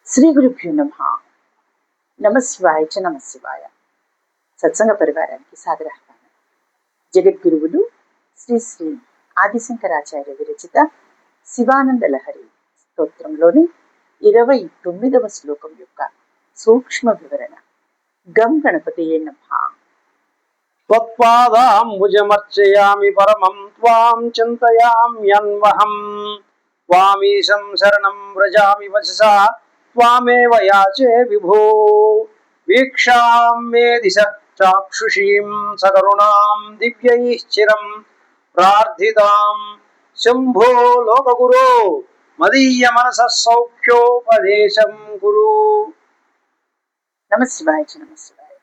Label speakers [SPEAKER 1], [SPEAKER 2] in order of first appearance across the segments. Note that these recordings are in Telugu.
[SPEAKER 1] శ్రీ గురుభ్యో నమ. నమశివాయ చ నమశివాయ. సత్సంగ పరివారానికి సాదరాహ్వానం. జగద్గురువులు శ్రీ శ్రీ ఆదిశంకరాచార్య విరచిత శివానంద లహరి స్తోత్రంలోని 29వ శ్లోకం యొక్క సూక్ష్మ వివరణ. గం గణపతియే నమః.
[SPEAKER 2] త్వత్పాదాంబుజమర్చయామి పరమం త్వాం చింతయామ్యన్వహం. త్వామీశం శరణం వ్రజామి వచసా త్వామేవ యాచే విభో. వీక్షాం మే దిశ చాక్షుషీం సకరుణాం దివ్యైః చిరం ప్రార్థితాం శంభో లోకగురో మదీయ మనసః సౌఖ్యోపదేశం గురు.
[SPEAKER 1] నమశివాయ చ నమశివాయ.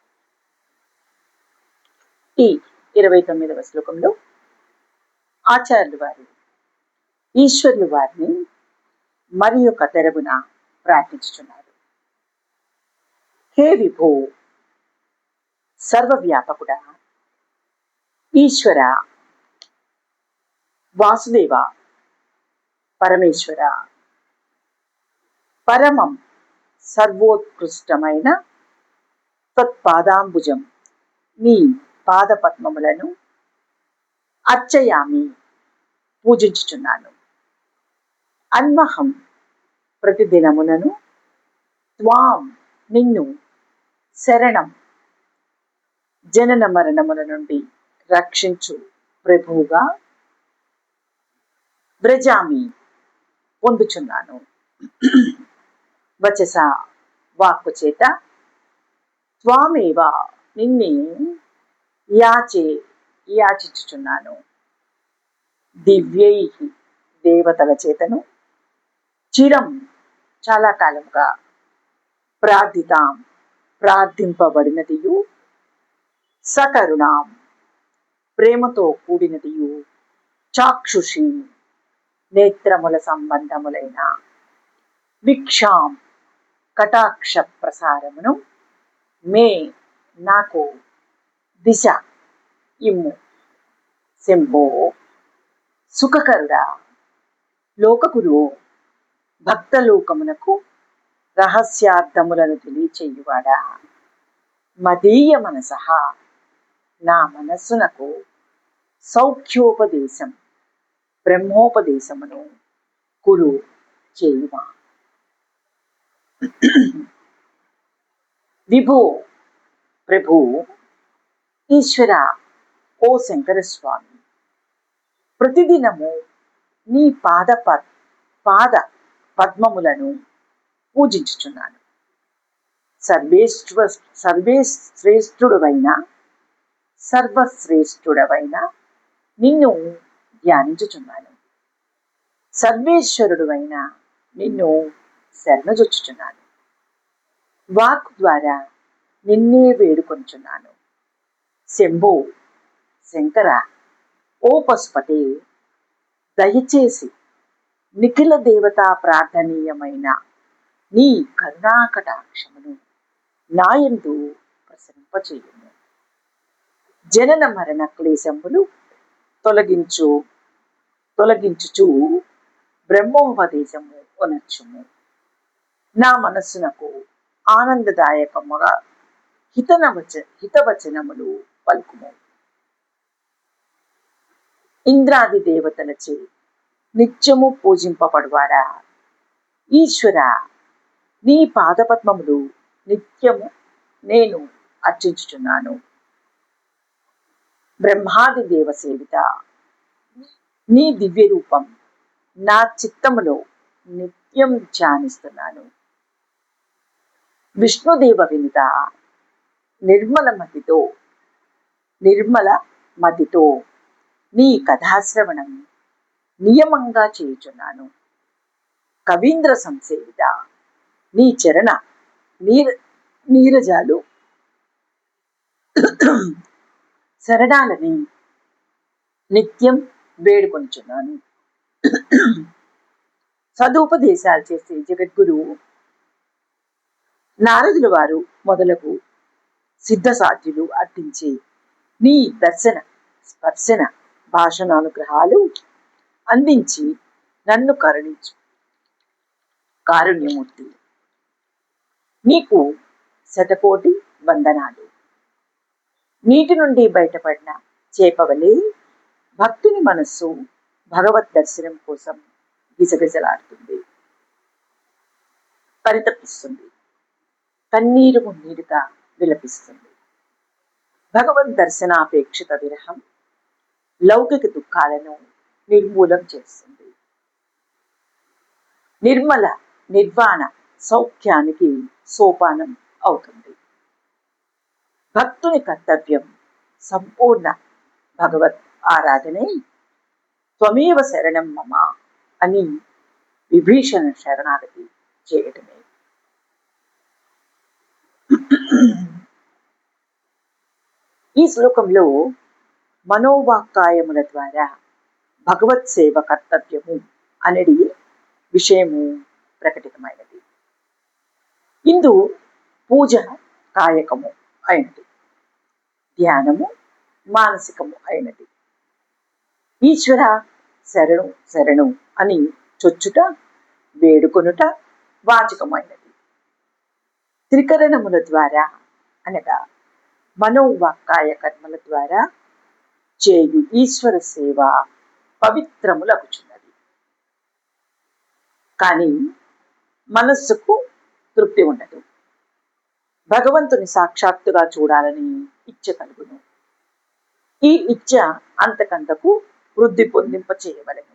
[SPEAKER 1] ఈ 29వ శ్లోకంలో ఆచార్యులు వారు ఈశ్వరులు వారిని మరి యొక్క తెరవున ప్రార్థించుచున్నారు. హే విభో, సర్వవ్యాపకుడా, ఈశ్వర, వాసుదేవ, పరమేశ్వర, పరమం సర్వోత్కృష్టమైన తత్పాదాంబుజం నీ పాదపద్మములను అర్చయామి, పూజించుచున్నాను. అన్వహం, ప్రతిదినమునను, త్వాం, నిన్ను, శరణం, జనన మరణముల నుండి రక్షించు ప్రభువుగా, వ్రజామి, పొందుచున్నాను. వచస, వాక్కు చేత, త్వామేవ, నిన్నే, యాచే, యాచించుచున్నాను. దివ్యై, దేవతల చేతను, చిరం, చాలా కాలముగా, ప్రార్థితాం, ప్రార్థింపబడినదియు, సకరుణాం, ప్రేమతో కూడినదియు, చాక్షుషి, నేత్రముల సంబంధములైన, వీక్షాం, కటాక్ష ప్రసారమును, మే, నాకు, దిశ, ఇమ్ము, శంభో, సుఖకరుడా, లోకగురు, భక్తలోకమునకు రహస్యార్థములను తెలియచేయువాడా, మదీయ మనసః, నా మనస్సునకు, సౌఖ్యోపదేశం, బ్రహ్మోపదేశమును కురు, చేయుమా. విభో, ప్రభు, ఈశ్వర, ఓ శంకరస్వామి, ప్రతిదినము నీ పాద పద్మములను పూజించుచున్నాను. సర్వశ్రేష్ఠుడవైన, సర్వశ్రేష్ఠుడవైన నిన్ను ధ్యానించుచున్నాను. సర్వేశ్వరుడువైన నిన్ను శరణుజొచ్చుచున్నాను. వాక్ ద్వారా నిన్నే వేడుకొంచున్నాను. శంభో, శంకర, ఓ పశుపతే, దయచేసి నిఖిల దేవతా ప్రార్థనీయమైన నీ కరుణాకటాక్షమును నాయందు ప్రసరింపచేయుము. జనన మరణ క్లేశములు తొలగించుచు బ్రహ్మోపదేశము కొనర్చుము. నా మనస్సునకు ఆనందదాయకముగా హితవచనములు పలుకుము. ఇంద్రాది దేవతలచే నిత్యము పూజింపబడువాడా, ఈశ్వర, నీ పాదపద్మములు నిత్యము నేను అర్చించుచున్నాను. బ్రహ్మాది దేవ సేవిత, నీ దివ్య రూపం నా చిత్తములో నిత్యం ధ్యానిస్తున్నాను. విష్ణుదేవ వినుత, నిర్మల మతితో నీ కథాశ్రవణం నియమంగా చేయుచున్నాను. కవీంద్ర సంసేవిత, నీ చరణ నీరజాలు శరణాలని నిత్యం వేడుకొంచున్నాను. సదుపదేశాలు చేసే జగద్గురువు నారదుల వారు మొదలగు సిద్ధసాధ్యులు అర్థించే నీ దర్శన స్పర్శన భాషణానుగ్రహాలు అందించి నన్ను కరుణించు. కారుణ్యమూర్తి, నీకు శతకోటి వందనాలు. నీటి నుండి బయటపడిన చేపవలే భక్తుని మనస్సు భగవద్ దర్శనం కోసం గిజగిజలాడుతుంది, పరితపిస్తుంది, కన్నీరు మున్నీరుగా విలపిస్తుంది. భగవద్ దర్శనాపేక్షిత విరహం లౌకిక దుఃఖాలను నిర్మూలం చేస్తుంది. నిర్మల నిర్వాణ సౌఖ్యానికి సోపానం అవుతుంది. భక్తుని కర్తవ్యం సంపూర్ణ భగవత్ ఆరాధనే త్వమేవ శరణం మమ అని విభీషణ శరణాగతి చేయటమే. ఈ శ్లోకంలో మనోవాక్కాయముల ద్వారా భగవత్ సేవ కర్తవ్యము అనేది విషయము ప్రకటితమైనది. ఇందు పూజ కాయకము అయినది, ధ్యానము మానసికము అయినది. ఈశ్వర శరణు శరణు అని చొచ్చుట వేడుకొనుట వాచకమైనది. త్రికరణముల ద్వారా అనగా మనోవాక్కాయ కర్మల ద్వారా చేయు ఈశ్వర సేవ పవిత్రములగుచున్నది. కానీ మనస్సుకు తృప్తి ఉండదు. భగవంతుని సాక్షాత్తుగా చూడాలని ఇచ్చ కలుగును. ఈ ఇచ్చ అంతకంతకు వృద్ధి పొందింప చేయవలెను.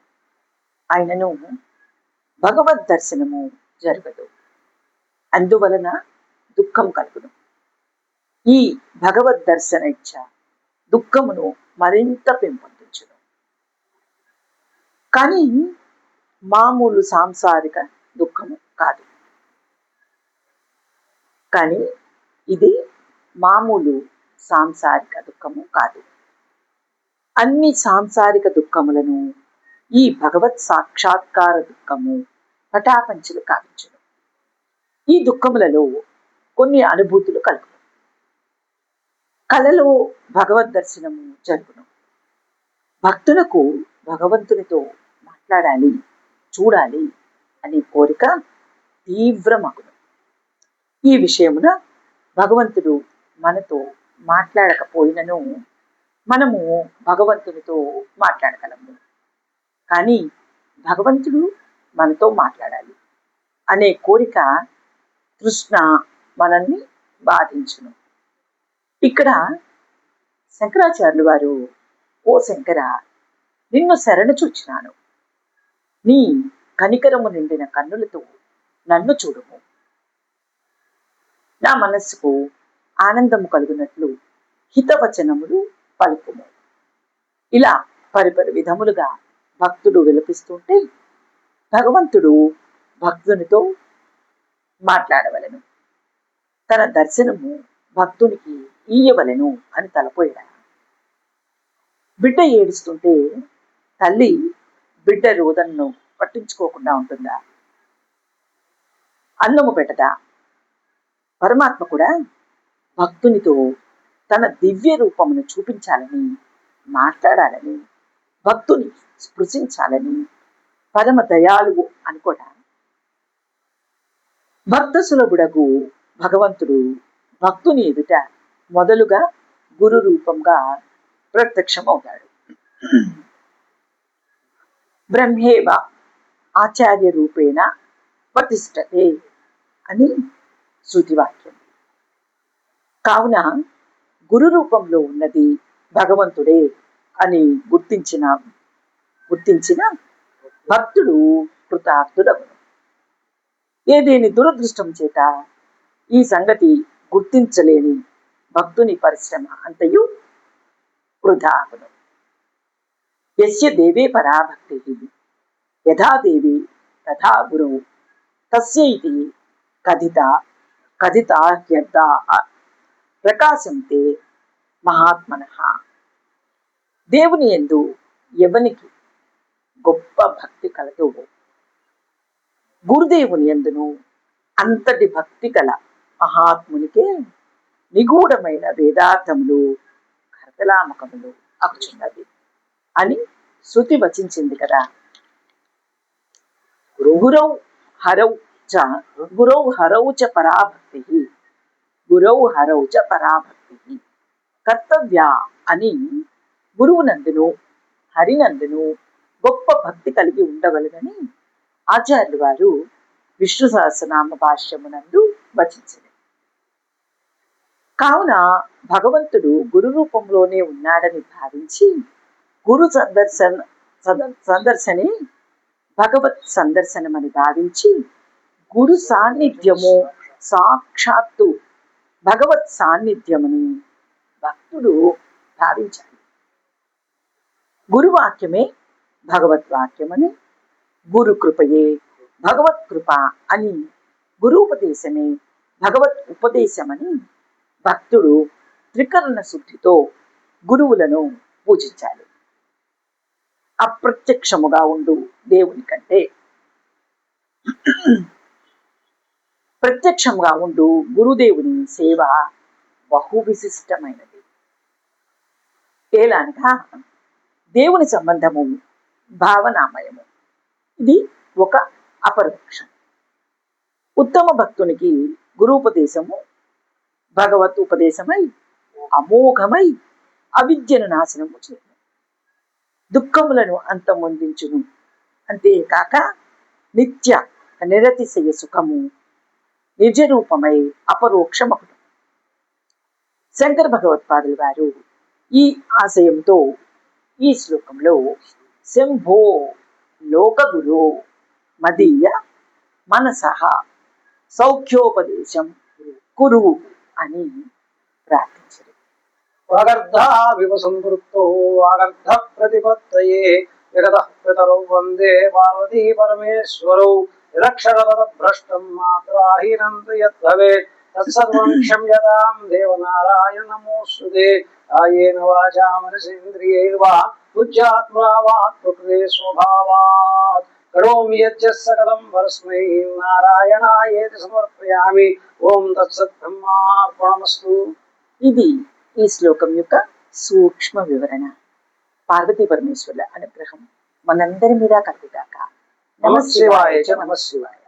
[SPEAKER 1] అయినను భగవద్ దర్శనము జరగదు. అందువలన దుఃఖం కలుగును. ఈ భగవద్ దర్శన ఇచ్చ దుఃఖమును మరింత పెంపొందించును. కానీ మామూలు సాంసారిక దుఃఖము కాదు. కానీ ఇది మామూలు సాంసారిక దుఃఖము కాదు. అన్ని సాంసారిక దుఃఖములను ఈ భగవత్ సాక్షాత్కార దుఃఖము పటాపంచలు కావించును. ఈ దుఃఖములలో కొన్ని అనుభూతులు కలుగును. కలలో భగవద్ దర్శనము జరుగును. భక్తులకు భగవంతునితో మాట్లాడాలి, చూడాలి అనే కోరిక తీవ్రమగును. ఈ విషయమున భగవంతుడు మనతో మాట్లాడకపోయినను మనము భగవంతునితో మాట్లాడగలము. కానీ భగవంతుడు మనతో మాట్లాడాలి అనే కోరిక తృష్ణ మనల్ని బాధించును. ఇక్కడ శంకరాచార్యులు వారు, ఓ శంకర, నిన్ను శరణు చూచినాను, నీ కనికరము నిండిన కన్నులతో నన్ను చూడుము, నా మనస్సుకు ఆనందము కలుగునట్లు హితవచనములు పలుకుము. ఇలా పరిపరి విధములుగా భక్తుడు విలపిస్తుంటే భగవంతుడు భక్తునితో మాట్లాడవలెను, తన దర్శనము భక్తునికి ఇయ్యవలెను అని తలపోయాడు. బిడ్డ ఏడుస్తుంటే తల్లి బిడ్డ రోదనను పట్టించుకోకుండా ఉంటుందా? అన్నము పెట్టదా? పరమాత్మ కూడా భక్తునితో తన దివ్య రూపమును చూపించాలని, మాట్లాడాలని, భక్తుని స్పృశించాలని పరమ దయాళువు అనుకోడా? భక్త సులభుడగు భగవంతుడు భక్తుని ఎదుట మొదలుగా గురు రూపంగా ప్రత్యక్షమవుతాడు. బ్రహ్మేవ ఆచార్య రూపేణ ప్రతిష్టతే అని శృతివాక్యం. కావున గురు రూపంలో ఉన్నది భగవంతుడే అని గుర్తించిన భక్తుడు కృతార్థుడవును. ఏదేని దురదృష్టం చేత ఈ సంగతి గుర్తించలేని భక్తుని పరిశ్రమ అంతయు వృధాగును. యస్య దేవే పరాభక్తి యథా దేవి తథా గురువు తస్యైతి కథితాహ్యర్థా ప్రకాశంతే మహాత్మనః. దేవుని యందు ఎవనికి గొప్ప భక్తి కలదో గురుదేవుని యందును అంతటి భక్తి కల మహాత్మునికే నిగూఢమైన వేదార్థములు కరతలామకములు అగుచున్నది అని శృతి వచించింది కదా. గురౌ హరౌ చ గురౌ హరౌ చ పరాభక్తి, గురౌ హరౌ చ పరాభక్తి. కర్తవ్య అని గురువునందును హరినందును గొప్ప భక్తి కలిగి ఉండవలనని ఆచార్యులు వారు విష్ణు సహస్రనామ భాష్యమునందు వచించింది. కావున భగవంతుడు గురు రూపంలోనే ఉన్నాడని భావించి గురు సందర్శనే భగవత్ సందర్శనమని భావించి గురు సాన్నిధ్యము సాక్షాత్తు భగవత్ సాన్నిధ్యమని భక్తుడు భావించాలి. గురువాక్యమే భగవద్వాక్యమని, గురు కృపయే భగవత్ కృప అని, గురూపదేశమే భగవత్ ఉపదేశమని భక్తుడు త్రికరణ శుద్ధితో గురువులను పూజించాలి. అప్రత్యక్షముగా ఉండు దేవుని కంటే ప్రత్యక్షంగా ఉండు గురుదేవుని సేవ బహు విశిష్టమైనది. ఏలానగా దేవుని సంబంధము భావనామయము. ఇది ఒక అపరోక్షం. ఉత్తమ భక్తునికి గురూపదేశము భగవత్ ఉపదేశమై అమోఘమై అవిద్యను నాశనము చేయను, దుఃఖములను అంతమొందించును. అంతేకాక నిత్య నిరతిశయ సుఖము నిజరూపమై అపరోక్షమగును. శంకర భగవత్పాదులు వారు ఈ ఆశయంతో ఈ శ్లోకంలో శంభో లోకగురు మదీయ మనసః సౌఖ్యోపదేశం కురు అని ప్రార్థించారు.
[SPEAKER 2] వాగర్ధావివ సంపృక్తో వాగర్ధ ప్రతిపత్తయే జగతః పితరౌ వందే పార్వతీ పరమేశ్వరౌ నిరక్షరపద భ్రష్టం మాత్రాహీనం తు యద్భవేత్ తత్సర్వం క్షమ్యతాం దేవనారాయణ నమోస్తుతే. కాయేన వాచా మనసేంద్రియైర్వా బుద్ధ్యాత్మనా వా ప్రకృతే స్వభావాత్ కరోమి యజ్జ సకలం పరస్మై నారాయణాయేతి సమర్పయామి. ఓం తత్సత్ బ్రహ్మార్పణమస్తు.
[SPEAKER 1] ఇది ఈ శ్లోకం యొక్క సూక్ష్మ వివరణ. పార్వతీ పరమేశ్వరుల అనుగ్రహం మనందరి మీద కలుగుగాక.
[SPEAKER 2] నమః శివాయ. నమః శివాయ.